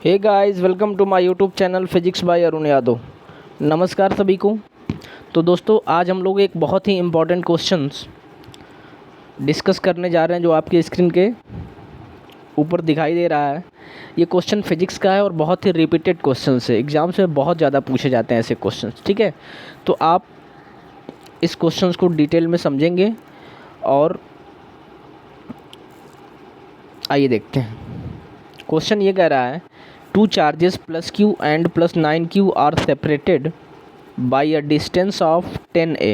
Hey guys, welcome to my YouTube channel physics by Arun Yadav. नमस्कार सभी को। तो दोस्तों, आज हम लोग एक बहुत ही इम्पॉर्टेंट क्वेश्चंस डिस्कस करने जा रहे हैं जो आपकी स्क्रीन के ऊपर दिखाई दे रहा है। ये क्वेश्चन फिजिक्स का है और बहुत ही रिपीटेड क्वेश्चन है। एग्जाम्स में बहुत ज़्यादा पूछे जाते हैं ऐसे क्वेश्चंस, ठीक है। तो आप इस क्वेश्चंस को डिटेल में समझेंगे और आइए देखते हैं। क्वेश्चन ये कह रहा है, two charges plus q and plus 9q are separated by a distance of 10a.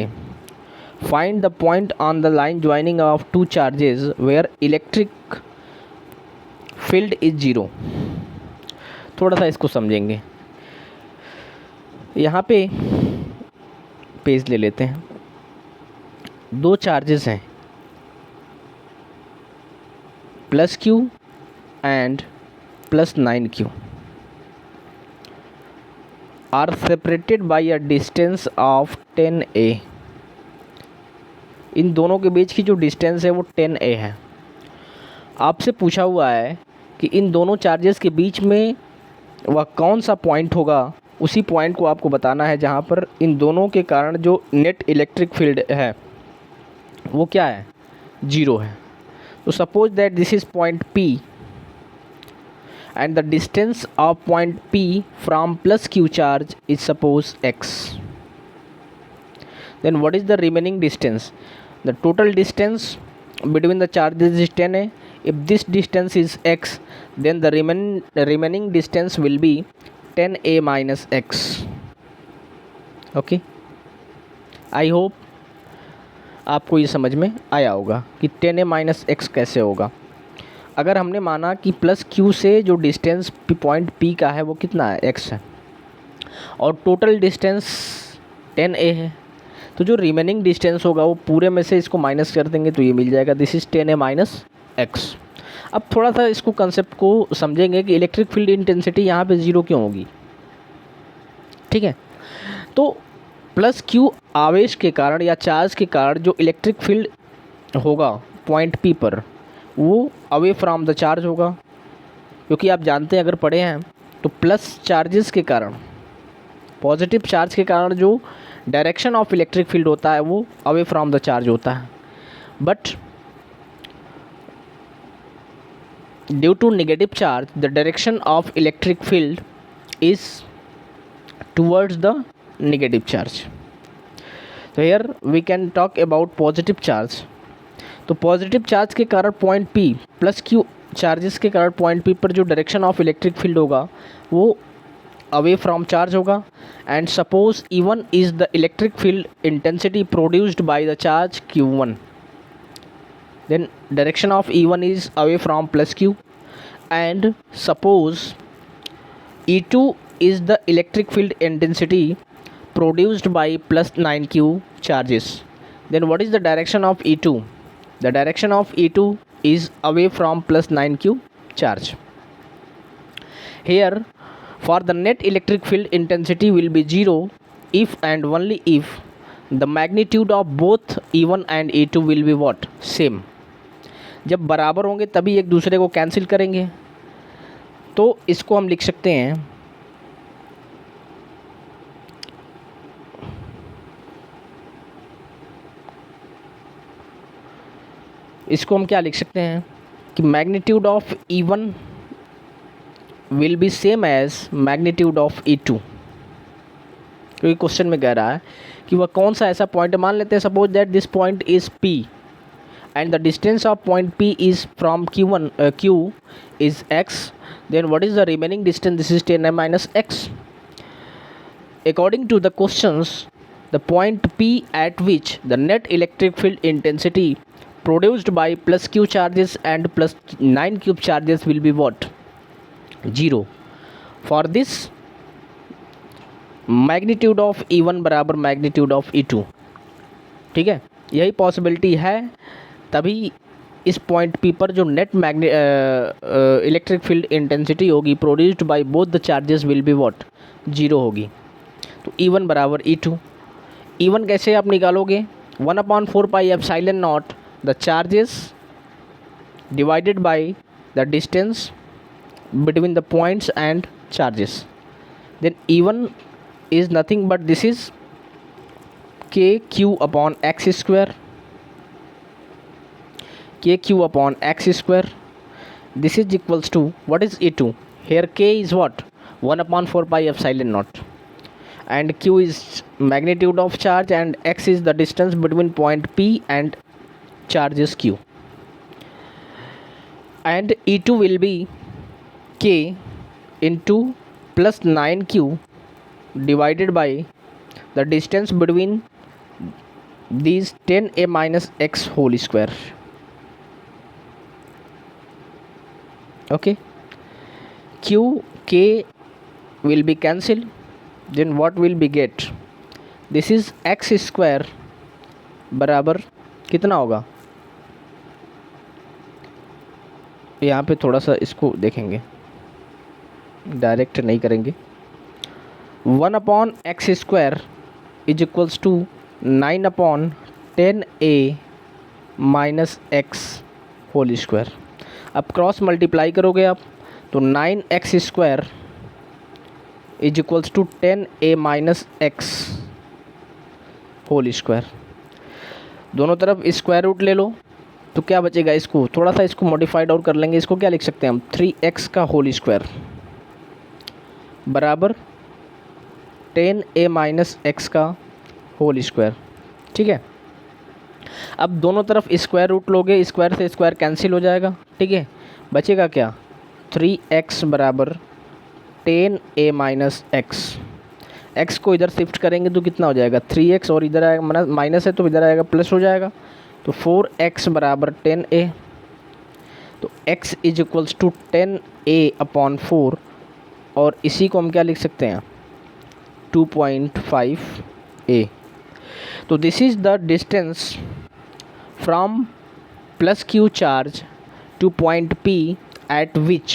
Find the point on the line joining of two charges where electric field is 0. थोड़ा सा इसको समझेंगे। यहाँ पे पेज ले लेते हैं। दो चार्जेस हैं, plus q and plus 9q are separated by a distance of 10a. इन दोनों के बीच की जो डिस्टेंस है वो 10a है। आपसे पूछा हुआ है कि इन दोनों चार्जेस के बीच में वह कौन सा पॉइंट होगा। उसी पॉइंट को आपको बताना है जहाँ पर इन दोनों के कारण जो नेट इलेक्ट्रिक फील्ड है वो क्या है, 0 है। तो suppose that this is point P and the distance of point P from plus q charge is suppose x. Then what is the remaining distance? The total distance between the charges is 10a. If this distance is x, then the remaining distance will be 10a minus x. Okay, I hope आपको ये समझ में आया होगा कि 10a minus x कैसे होगा। अगर हमने माना कि प्लस क्यू से जो डिस्टेंस पॉइंट पी का है वो कितना है, एक्स है, और टोटल डिस्टेंस 10a है, तो जो रिमेनिंग डिस्टेंस होगा वो पूरे में से इसको माइनस कर देंगे तो ये मिल जाएगा, this is 10a minus x. अब थोड़ा सा इसको कंसेप्ट को समझेंगे कि इलेक्ट्रिक फील्ड इंटेंसिटी यहाँ पे 0 क्यों होगी, ठीक है। तो प्लस क्यू आवेश के कारण या चार्ज के कारण जो इलेक्ट्रिक फील्ड होगा पॉइंट पी पर वो अवे फ्रॉम द चार्ज होगा, क्योंकि आप जानते हैं, अगर पढ़े हैं तो प्लस चार्जेस के कारण, पॉजिटिव चार्ज के कारण जो डायरेक्शन ऑफ इलेक्ट्रिक फील्ड होता है वो अवे फ्रॉम द चार्ज होता है। But due to negative charge the direction of electric field is towards the negative charge. तो here we can talk about positive charge. तो पॉजिटिव चार्ज के कारण point P plus Q charges के कारण point P पर जो direction of electric field होगा वो अवे फ्रॉम चार्ज होगा। And suppose E1 is the electric field intensity produced by the charge Q1, then direction of E1 is away from plus Q। And suppose E2 is the electric field intensity produced by plus 9q charges, then what is the direction of E2? The direction of E2 is away from plus 9q charge. Here, for the net electric field intensity will be 0 if and only if the magnitude of both E1 and E2 will be what? Same. जब बराबर होंगे तभी एक दूसरे को cancel करेंगे। तो इसको हम लिख सकते हैं, इसको हम क्या लिख सकते हैं कि magnitude of E1 will be same as magnitude of E2, क्योंकि क्वेश्चन में कह रहा है कि वह कौन सा ऐसा पॉइंट, मान लेते हैं suppose that this point is P and the distance of point P is from Q is x, then what is the remaining distance, this is 10a minus x। According to the questions the point P at which the net electric field intensity produced by plus q charges and plus 9q charges will be what? 0. For this magnitude of E1 बराबर magnitude of E2, ठीक है, यही possibility है। तभी इस point P पर जो net electric field intensity होगी produced by both the charges will be what? 0 होगी। तो E1 बराबर E2। E1 कैसे आप निकालोगे? 1/4 pi epsilon not the charges divided by the distance between the points and charges. Then E1 is nothing but this is kq upon x square, kq upon x square. This is equals to, what is E2? Here k is what? 1 upon 4 pi epsilon naught, and q is magnitude of charge, and x is the distance between point P and charges q. And E2 will be k into plus 9q divided by the distance between these 10a minus x whole square. Okay, q k will be cancelled. Then what will be get? This is x square बराबर कितना होगा? यहाँ पे थोड़ा सा इसको देखेंगे, direct नहीं करेंगे. 1 upon x square is equals to 9 upon 10a minus x whole square. अब क्रॉस मल्टीप्लाई करोगे आप तो 9x square is equals to 10a minus x whole square. दोनों तरफ स्क्वायर रूट ले लो तो क्या बचेगा? इसको थोड़ा सा इसको मॉडिफाइड और कर लेंगे. इसको क्या लिख सकते हैं हम? 3x का होल स्क्वायर बराबर 10a माइनस एक्स का होल स्क्वायर. ठीक है, अब दोनों तरफ स्क्वायर रूट लोगे, स्क्वायर से स्क्वायर कैंसिल हो जाएगा. ठीक है, बचेगा क्या? 3x बराबर 10a माइनस एक्स. एक्स को इधर शिफ्ट करेंगे तो कितना हो जाएगा? 3x, और इधर आएगा माइनस है तो इधर आएगा प्लस हो जाएगा. तो 4x बराबर 10a. तो x is equals to 10a upon 4, और इसी को हम क्या लिख सकते हैं? 2.5a. तो this is the distance from plus q charge to point P at which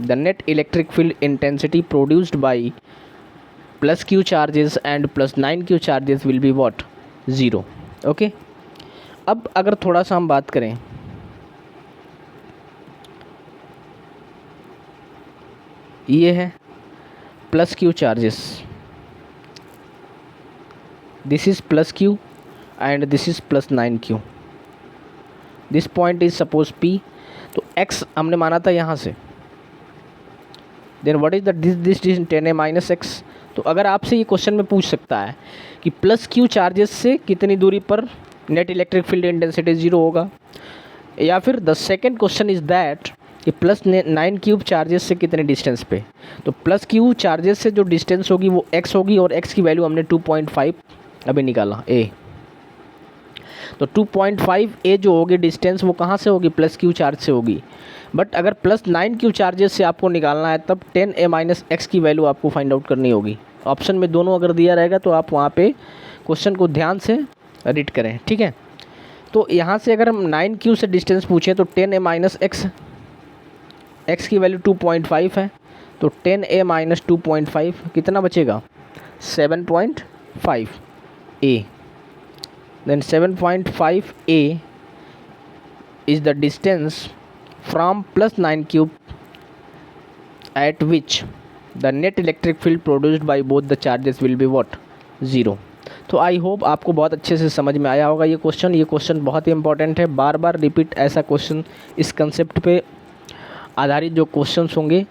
the net electric field intensity produced by plus q charges and plus 9q charges will be what? 0. Okay, अब अगर थोड़ा सा हम बात करें, ये है plus q charges, this is plus q and this is plus 9q. This point is suppose P. तो x हमने माना था यहाँ से. Then what is the this 10a minus x. तो अगर आपसे ये क्वेश्चन में पूछ सकता है कि प्लस q चार्जेस से कितनी दूरी पर नेट इलेक्ट्रिक फील्ड इंटेंसिटी 0 होगा, या फिर the second question is that कि प्लस 9q चार्जेस से कितने डिस्टेंस पे. तो प्लस q चार्जेस से जो डिस्टेंस होगी वो x होगी, और x की वैल्यू हमने 2.5 अभी निकाला a. तो 2.5a जो होगी डिस्टेंस, वो कहाँ से होगी? प्लस q चार्ज से होगी. बट अगर प्लस 9q चार्जेस से आपको निकालना है तब 10a माइनस एक्स की वैल्यू आपको फाइंड आउट करनी होगी. ऑप्शन में दोनों अगर दिया रहेगा तो आप वहाँ पे क्वेश्चन को ध्यान से रीड करें. ठीक है, तो यहाँ से अगर हम 9q से डिस्टेंस पूछें तो 10a माइनस एक्स, एक्स की वैल्यू 2.5 है, तो 10a माइनस 2.5 कितना बचेगा? 7.5a. Then 7.5a is the distance from plus 9q at which the net electric field produced by both the charges will be what? 0. तो I hope आपको बहुत अच्छे से समझ में आया होगा ये क्वेश्चन. ये क्वेश्चन बहुत ही इंपॉर्टेंट है. बार बार रिपीट ऐसा क्वेश्चन, इस कंसेप्ट पे आधारित जो क्वेश्चंस होंगे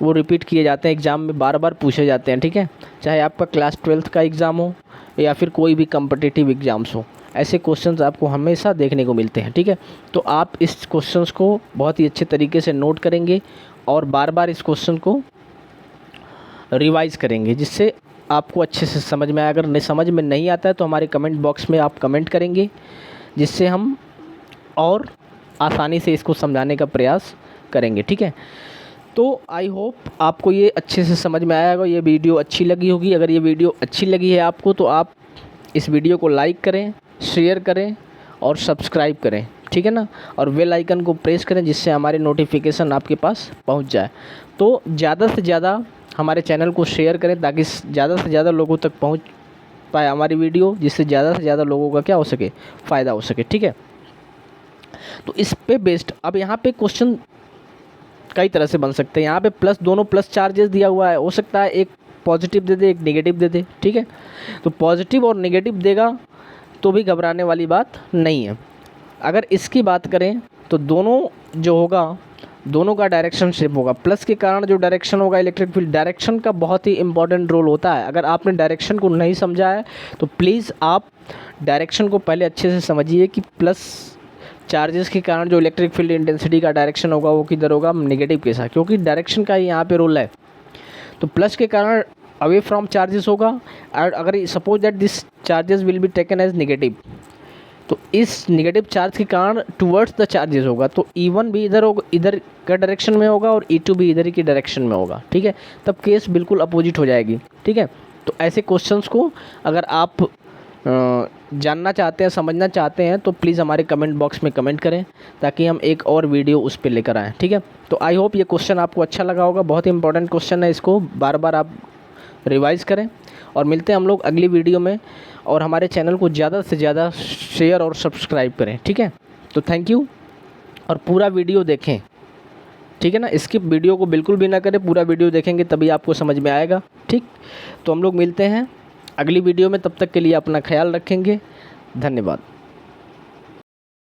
वो रिपीट किए जाते हैं, एग्ज़ाम में बार बार पूछे जाते हैं. ठीक है, चाहे आपका क्लास 12th का एग्ज़ाम हो या फिर कोई भी कम्पिटिटिव एग्ज़ाम्स हो, ऐसे क्वेश्चंस आपको हमेशा देखने को मिलते हैं. ठीक है, तो आप इस क्वेश्चंस को बहुत ही अच्छे तरीके से नोट करेंगे और बार बार इस क्वेश्चन को रिवाइज़ करेंगे, जिससे आपको अच्छे से समझ में आए. अगर समझ में नहीं आता है तो हमारे कमेंट बॉक्स में आप कमेंट करेंगे, जिससे हम और आसानी से इसको समझाने का प्रयास करेंगे. ठीक है, तो आई होप आपको ये अच्छे से समझ में आया होगा. ये वीडियो अच्छी लगी होगी. अगर ये वीडियो अच्छी लगी है आपको तो आप इस वीडियो को लाइक करें, शेयर करें और सब्सक्राइब करें. ठीक है ना, और बेल आइकन को प्रेस करें जिससे हमारे नोटिफिकेशन आपके पास पहुंच जाए. तो ज़्यादा से ज़्यादा हमारे चैनल को शेयर करें ताकि ज़्यादा से ज़्यादा लोगों तक पहुंच पाए हमारी वीडियो, जिससे ज़्यादा से ज़्यादा लोगों का क्या हो सके? फ़ायदा हो सके. ठीक है, तो इस पे बेस्ड अब यहाँ पे क्वेश्चन कई तरह से बन सकते हैं। यहाँ पे प्लस, दोनों प्लस चार्जेस दिया हुआ है, हो सकता है एक पॉजिटिव दे दे एक नेगेटिव दे दे, ठीक है। तो पॉजिटिव और नेगेटिव देगा तो भी घबराने वाली बात नहीं है। अगर इसकी बात करें तो दोनों जो होगा, दोनों का डायरेक्शन शिफ्ट होगा। प्लस के कारण जो डायरेक्शन होगा इलेक्ट्रिक फील्ड, डायरेक्शन का बहुत ही इंपॉर्टेंट रोल होता है। अगर आपने डायरेक्शन को नहीं समझा है तो प्लीज़ आप डायरेक्शन को पहले अच्छे से समझिए कि प्लस चार्जेस के कारण जो इलेक्ट्रिक फील्ड इंटेंसिटी का डायरेक्शन होगा वो किधर होगा, नेगेटिव के साथ, क्योंकि डायरेक्शन का ही यहाँ पे रोल है। तो प्लस के कारण अवे फ्रॉम चार्जेस होगा, और अगर suppose that this charges will be taken as negative, तो इस नेगेटिव चार्ज के कारण टुवर्ड्स द चार्जेस होगा। तो E1 भी इधर होगा, इधर का डायरेक्शन में होगा, और E2 भी इधर की डायरेक्शन में होगा, ठीक है। तब केस बिल्कुल अपोजिट हो जाएगी, ठीक है। तो ऐसे क्वेश्चंस को अगर आप जानना चाहते हैं, समझना चाहते हैं, तो प्लीज़ हमारे कमेंट बॉक्स में कमेंट करें ताकि हम एक और वीडियो उस पर लेकर आएँ, ठीक है। तो आई होप ये क्वेश्चन आपको अच्छा लगा होगा, बहुत ही इंपॉर्टेंट क्वेश्चन है, इसको बार बार आप रिवाइज़ करें। और मिलते हैं हम लोग अगली वीडियो में, और हमारे चैनल को ज़्यादा से ज़्यादा शेयर और सब्सक्राइब करें, ठीक है। तो थैंक यू, और पूरा वीडियो देखें, ठीक है ना। इसकी वीडियो को बिल्कुल भी ना करें, पूरा वीडियो देखेंगे तभी आपको समझ में आएगा, ठीक। तो हम लोग मिलते हैं अगली वीडियो में, तब तक के लिए अपना ख्याल रखेंगे। धन्यवाद।